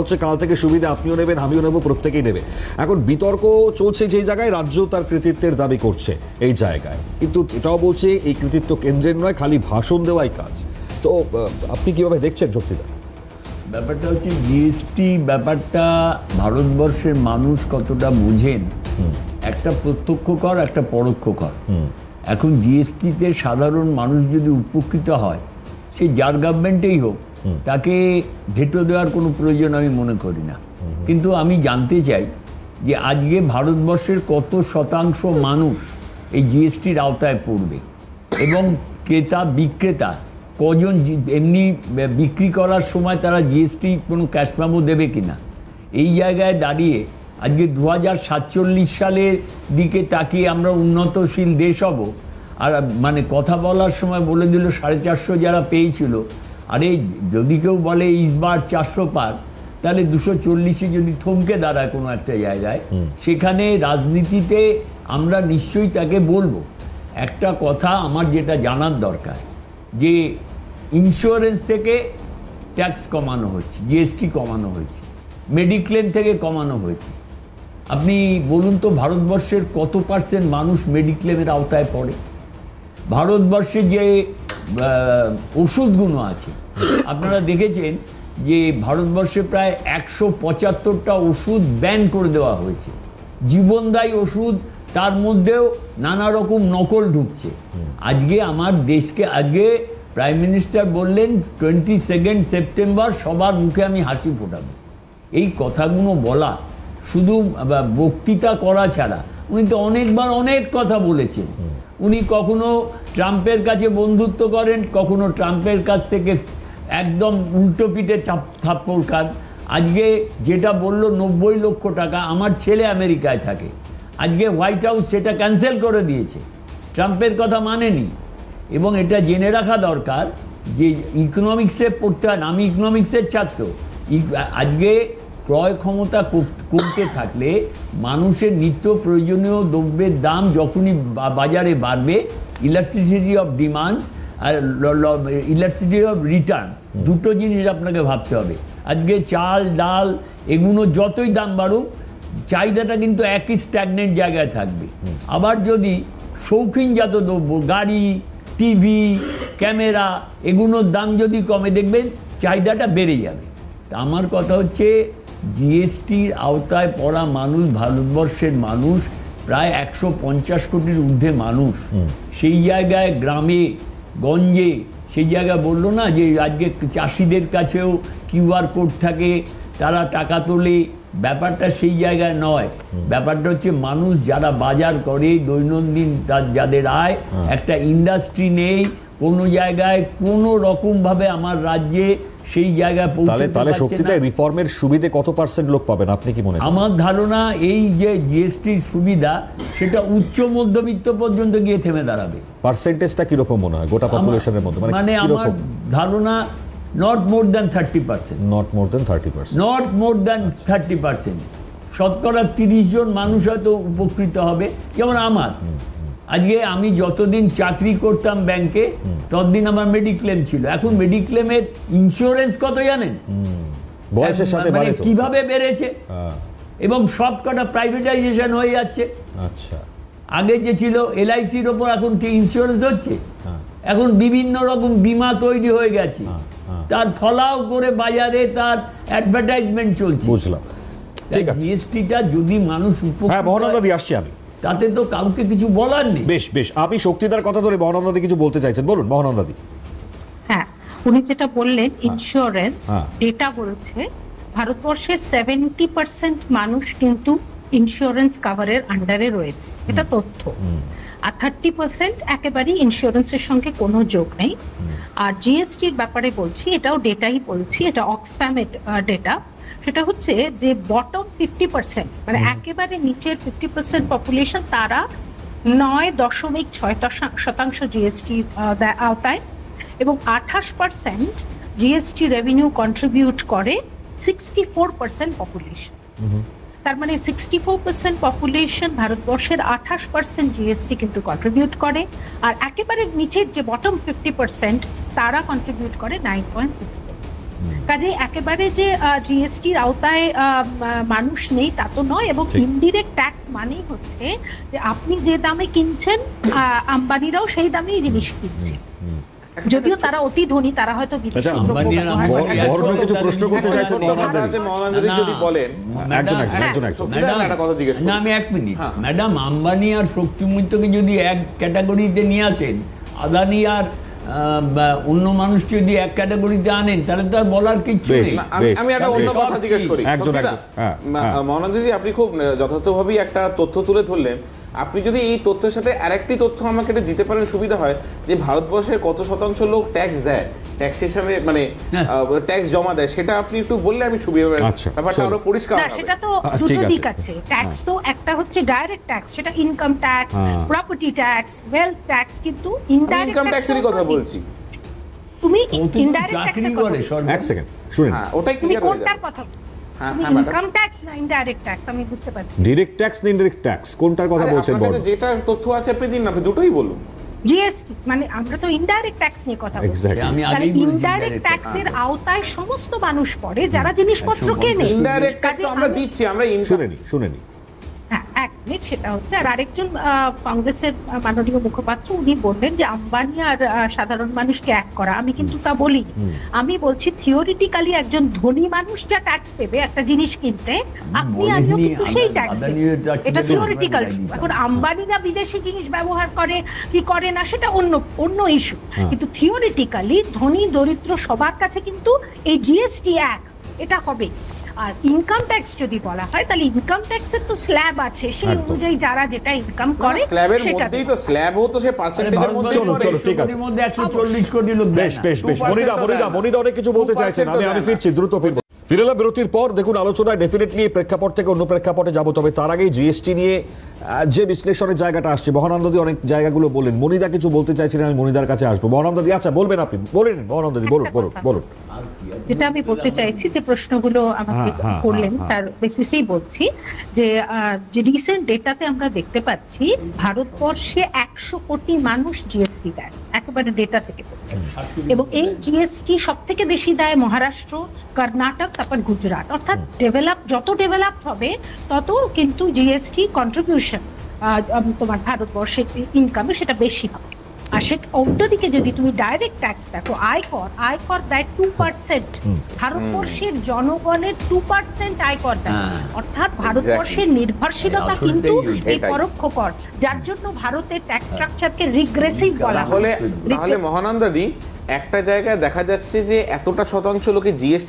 হচ্ছে কাল থেকে সুবিধা আপনিও নেবেন, আমিও নেব, প্রত্যেকেই নেবে। এখন বিতর্ক চলছে যে জায়গায় রাজ্য তার কৃতিত্বের দাবি করছে এই জায়গায়, কিন্তু এটাও বলছে এই কৃতিত্ব কেন্দ্রের নয়, খালি ভাষণ দেওয়াই কাজ। তো আপনি কিভাবে দেখছেন শক্তিদা? ব্যাপারটা হচ্ছে জিএসটি ব্যাপারটা ভারতবর্ষের মানুষ কতটা বুঝেন, একটা প্রত্যক্ষ কর একটা পরোক্ষ কর। এখন জিএসটিতে সাধারণ মানুষ যদি উপকৃত হয়, সে যার গভর্নমেন্টেই হোক, তাকে ভেটো দেওয়ার কোনো প্রয়োজন আমি মনে করি না। কিন্তু আমি জানতে চাই যে আজকে ভারতবর্ষের কত শতাংশ মানুষ এই জিএসটির আওতায় পড়বে, এবং ক্রেতা বিক্রেতা কজন এমনি বিক্রি করার সময় তারা জিএসটি কোনো ক্যাশ মেমো দেবে কিনা। এই জায়গায় দাঁড়িয়ে আজকে 2047 সালের দিকে তাকিয়ে আমরা উন্নতশীল দেশ হব, আর মানে কথা বলার সময় বলে দিল 450 যারা পেয়েছিল। আরে যদি কেউ বলে ইসবার 400 পার, তাহলে 240 যদি থমকে দাঁড়ায় কোনো একটা জায়গায়, সেখানে রাজনীতিতে আমরা নিশ্চয়ই তাকে বলবো। একটা কথা আমার যেটা জানার দরকার, যে ইন্স্যুরেন্স থেকে ট্যাক্স কমানো হচ্ছে, জিএসটি কমানো হয়েছে, মেডিক্লেম থেকে কমানো হয়েছে। আপনি বলুন তো ভারতবর্ষের কত পার্সেন্ট মানুষ মেডিক্লেমের আওতায় পড়ে? ভারতবর্ষে যে ওষুধগুলো আছে, আপনারা দেখেছেন যে ভারতবর্ষে প্রায় 175টা ওষুধ ব্যান করে দেওয়া হয়েছে, জীবনদায়ী ওষুধ, তার মধ্যেও নানা রকম নকল ঢুকছে। আজকে আমার দেশকে, আজকে প্রাইম মিনিস্টার বললেন 22 সেপ্টেম্বর সবার মুখে আমি হাসি ফোটাবো। এই কথাগুলো বলা, শুধু বক্তৃতা করা ছাড়া, উনি তো অনেকবার অনেক কথা বলেছেন। উনি কখনো ট্রাম্পের কাছে বন্ধুত্ব করেন, কখনো ট্রাম্পের কাছ থেকে একদম উল্টো পিঠে থাপ্পড় খান। আজকে যেটা বললো 90 লক্ষ টাকা, আমার ছেলে আমেরিকায় থাকে, আজকে হোয়াইট হাউস সেটা ক্যান্সেল করে দিয়েছে, ট্রাম্পের কথা মানেনি। এবং এটা জেনে রাখা দরকার যে ইকোনমিক্সে পড়তে হয়, আমি ইকোনমিক্সের ছাত্র। আজকে ক্রয় ক্ষমতা কমতে থাকলে মানুষের নিত্য প্রয়োজনীয় দ্রব্যের দাম যখনই বাজারে বাড়বে, ইলেকট্রিসিটি অফ ডিমান্ড আর ইলেকট্রিসিটি অফ রিটার্ন, দুটো জিনিস আপনাকে ভাবতে হবে। আজকে চাল ডাল এগুলো যতই দাম বাড়ুক, চাহিদাটা কিন্তু একই স্ট্যাগনেন্ট জায়গায় থাকবে। আবার যদি শৌখিনজাত দ্রব্য, গাড়ি, টিভি, ক্যামেরা, এগুলোর দাম যদি কমে, দেখবেন চাহিদাটা বেড়ে যাবে। আমার কথা হচ্ছে জিএসটির আওতায় পড়া মানুষ, ভারতবর্ষের মানুষ প্রায় 150 কোটির ঊর্ধ্বে মানুষ। সেই জায়গায় গ্রামে গঞ্জে, সেই জায়গায় বললো না যে আজকে চাষিদের কাছেও কিউআর কোড থাকে, তারা টাকা তোলে। ব্যাপারটা সেই জায়গায় নয়, ব্যাপারটা হচ্ছে মানুষ যারা বাজার করে দৈনন্দিন, যাদের আয়, একটা ইন্ডাস্ট্রি নেই কোনো জায়গায়, কোনো রকমভাবে আমার রাজ্যে সেই জায়গায় পৌঁছতে পারছে না। রিফর্মের সুবিধে কত পার্সেন্ট লোক পাবেন আপনি কি মনে করেন? আমার ধারণা এই যে জিএসটির সুবিধা, সেটা উচ্চ মধ্যবিত্ত পর্যন্ত গিয়ে থেমে দাঁড়াবে। পার্সেন্টেজটা কিরকম মনে হয় গোটা পপুলেশনের মধ্যে? মানে আমার ধারণা not more than 30%. Not more than 30%. Not more than 30%. শতকরা 30 জন মানুষ হয়তো উপকৃত হবে। যেমন আমার, আজকে আমি যতদিন চাকরি করতাম ব্যাংকে, ততদিন আমার মেডিক্লেম ছিল। এখন মেডিক্লেমের ইন্স্যুরেন্স কত জানেন? বয়সের সাথে বাড়ে তো। কিভাবে বেড়েছে, এবং সবকটা প্রাইভেটাইজেশন হয়ে যাচ্ছে। আচ্ছা, আগে যে ছিল এলআইসির ওপর, এখন কি ইন্স্যুরেন্স হচ্ছে? এখন বিভিন্ন রকম বীমা তৈরি হয়ে গেছে, তার ফলাও করে বাজারে তার অ্যাডভার্টাইজমেন্ট চলছে। বুঝলাম, ঠিক আছে। জিএসটিটা যদি মানুষ মহানন্দাদি আসছি আমি, তাতে তো কাউকে কিছু বলার নেই। বেশ বেশ, আপনি শক্তিদার কথা ধরে মহানন্দাদি কিছু বলতে চাইছেন, বলুন মহানন্দাদি। হ্যাঁ, উনি যেটা বললেন ইন্স্যুরেন্স, ডেটা বলছে ভারতবর্ষের 70% মানুষ কিন্তু ইন্স্যুরেন্স কাভারের আন্ডারে রয়েছে, এটা তথ্য। আর 30% একেবারেই ইন্স্যুরেন্সের সঙ্গে কোনো যোগ নেই। আর জিএসটির ব্যাপারে বলছি, এটাও ডেটাই বলছি, এটা অক্সফ্যামের ডেটা। সেটা হচ্ছে যে বটম 50%, মানে একেবারে নিচের 50% পপুলেশন, তারা 9.6% জিএসটি আওতায়, এবং 28% জিএসটি রেভিনিউ কন্ট্রিবিউট করে 64% পপুলেশন। তার মানে 64% পপুলেশন ভারতবর্ষের 28% জিএসটি কিন্তু কন্ট্রিবিউট করে। আর একেবারে নিচের যে বটম 50%, তারা কন্ট্রিবিউট করে 9.6%। কাজে একেবারে যে জিএসটির আওতায় মানুষ নেই তা তো নয়, এবং ইনডিরেক্ট ট্যাক্স মানেই হচ্ছে যে আপনি যে দামে কিনছেন আম্বানিরাও সেই দামেই জিনিস কিনছে, যদিও তারা অতি ধনী, তারা হয়তো আচ্ছা, কিছু প্রশ্ন করতে চাইছেন মহানন্দাদি যদি বলেন। না, আমি 1 মিনিট। ম্যাডাম, আম্বানি আর শক্তিমৈত্রকে যদি এক ক্যাটাগরিতে নিয়ে আসেন, আদানি আর অন্য মানুষ যদি এক ক্যাটাগরিতে আনেন, তাহলে তো আর বলার কিছু নেই। আমি একটা অন্য কথা জিজ্ঞেস করি। মহানন্দাদি, আপনি খুব যথার্থভাবেই একটা তথ্য তুলে ধরলেন। আপনি যদি এই তথ্যের সাথে আরেকটি তথ্য আমাকে দিতে পারেন, সুবিধা হয়, যে ভারতবর্ষের কত শতাংশ লোক ট্যাক্স দেয়, ট্যাক্স হিসাবে মানে ট্যাক্স জমা দেয়, সেটা আপনি একটু বললে আমি সুবিধা হবে, ব্যাপারটা আরো পরিষ্কার হবে। সেটা তো দুটো দিক আছে। ট্যাক্স তো একটা হচ্ছে ডাইরেক্ট ট্যাক্স, সেটা income tax, property tax, wealth tax, কিন্তু ইনডাইরেক্ট ইনকাম ট্যাক্সেরই কথা বলছি। তুমি ইনডাইরেক্ট ট্যাক্সের কথা বলছো। এক সেকেন্ড শুনুন, ওটাই ক্লিয়ার হয়ে যাবে। কোনটার কথা? ইনকাম ট্যাক্স না ইনডাইরেক্ট ট্যাক্স? আমি বুঝতে পারছি। ডাইরেক্ট ট্যাক্স না ইনডাইরেক্ট ট্যাক্স, কোনটার কথা বলছেন? বলুন, যেটা তথ্য আছে আপনি দিন না, আপনি দুটোই বলুন। জিএসটি মানে আমরা তো ইনডাইরেক্ট ট্যাক্স নিয়ে কথা বলছি। আমি আগেই বলেছি ইনডাইরেক্ট ট্যাক্সের আওতায় সমস্ত মানুষ পড়ে যারা জিনিসপত্র কেনে। ইনডাইরেক্ট ট্যাক্স তো আমরা দিচ্ছি, আমরা শুনেনি। হ্যাঁ, 1 মিনিট। সেটা হচ্ছে, আর আরেকজন কংগ্রেসের মাননীয় মুখপাত্র উনি বললেন যে আম্বানি আর সাধারণ মানুষকে এক করা। আমি কিন্তু তা বলি, আমি বলছি থিওরিটিক্যালি একজন ধনী মানুষ যা ট্যাক্স দেবে একটা জিনিস কিনতে, আপনি আমিও কিন্তু সেই ট্যাক্স দেব, এটা থিওরিটিক্যাল। এখন আম্বানিরা বিদেশি জিনিস ব্যবহার করে কি করে না সেটা অন্য ইস্যু, কিন্তু থিওরিটিক্যালি ধনী দরিদ্র সবার কাছে কিন্তু এই জিএসটি এটা হবে। আর ইনকাম ট্যাক্স যদি বলা হয়, তাহলে ইনকাম ট্যাক্সের তো স্ল্যাব আছে, সেই অনুযায়ী যারা যেটা ইনকাম করে স্ল্যাবের মধ্যেই তো স্ল্যাব হতো, সে পার্সেন্টেজের মধ্যে। চলো ঠিক আছে, মধ্যে 140 কোটি লোক। বেশ মনিদা অনেক কিছু বলতে চাইছেন, আমি ফিরছি, দ্রুত ফিরবো। ফিরেলা বিরতির পর। দেখুন, আলোচনায় ডেফিনেটলি প্রেক্ষাপট থেকে অন্য প্রেক্ষাপটে যাবো, তবে তার আগেই জিএসটি নিয়ে যে বিশ্লেষণের জায়গাটা আসছে, মহানন্দাদি অনেক জায়গাগুলো বললেন, মনিদা কিছু বলতে চাইছিলেন, আমি মনিদার কাছে আসবো। মহানন্দাদি, আচ্ছা বলবেন আপনি, বলেন মহানন্দাদি, বলুন। যেটা আমি বলতে চাইছি, যে প্রশ্নগুলো আমাকে করলেন তার বেসিসেই বলছি যে রিসেন্ট ডেটাতে আমরা দেখতে পাচ্ছি ভারতবর্ষে 100 কোটি মানুষ জিএসটি দেয়, একেবারে ডেটা থেকে বলছি। এবং এই জিএসটি সব থেকে বেশি দেয় মহারাষ্ট্র, কর্ণাটক, তারপর গুজরাট। অর্থাৎ যত ডেভেলপ হবে তত কিন্তু জিএসটি কন্ট্রিবিউশন তোমার ভারতবর্ষের ইনকামে সেটা বেশি হবে। আর সেটা অন্যদিকে যদি তুমি ডাইরেক্ট ট্যাক্স দেখো, আয়কর দেয় 2%, ভারতবর্ষের জনগণের 2% আয়কর দেয়। অর্থাৎ ভারতবর্ষের নির্ভরশীলতা কিন্তু এই পরোক্ষ কর, যার জন্য ভারতের ট্যাক্স স্ট্রাকচারকে রিগ্রেসিভ বলা হয়। তাহলে মহানন্দাদি, একটা জায়গায় দেখা যাচ্ছে যে এতটা শতাংশ লোকে জিএসটি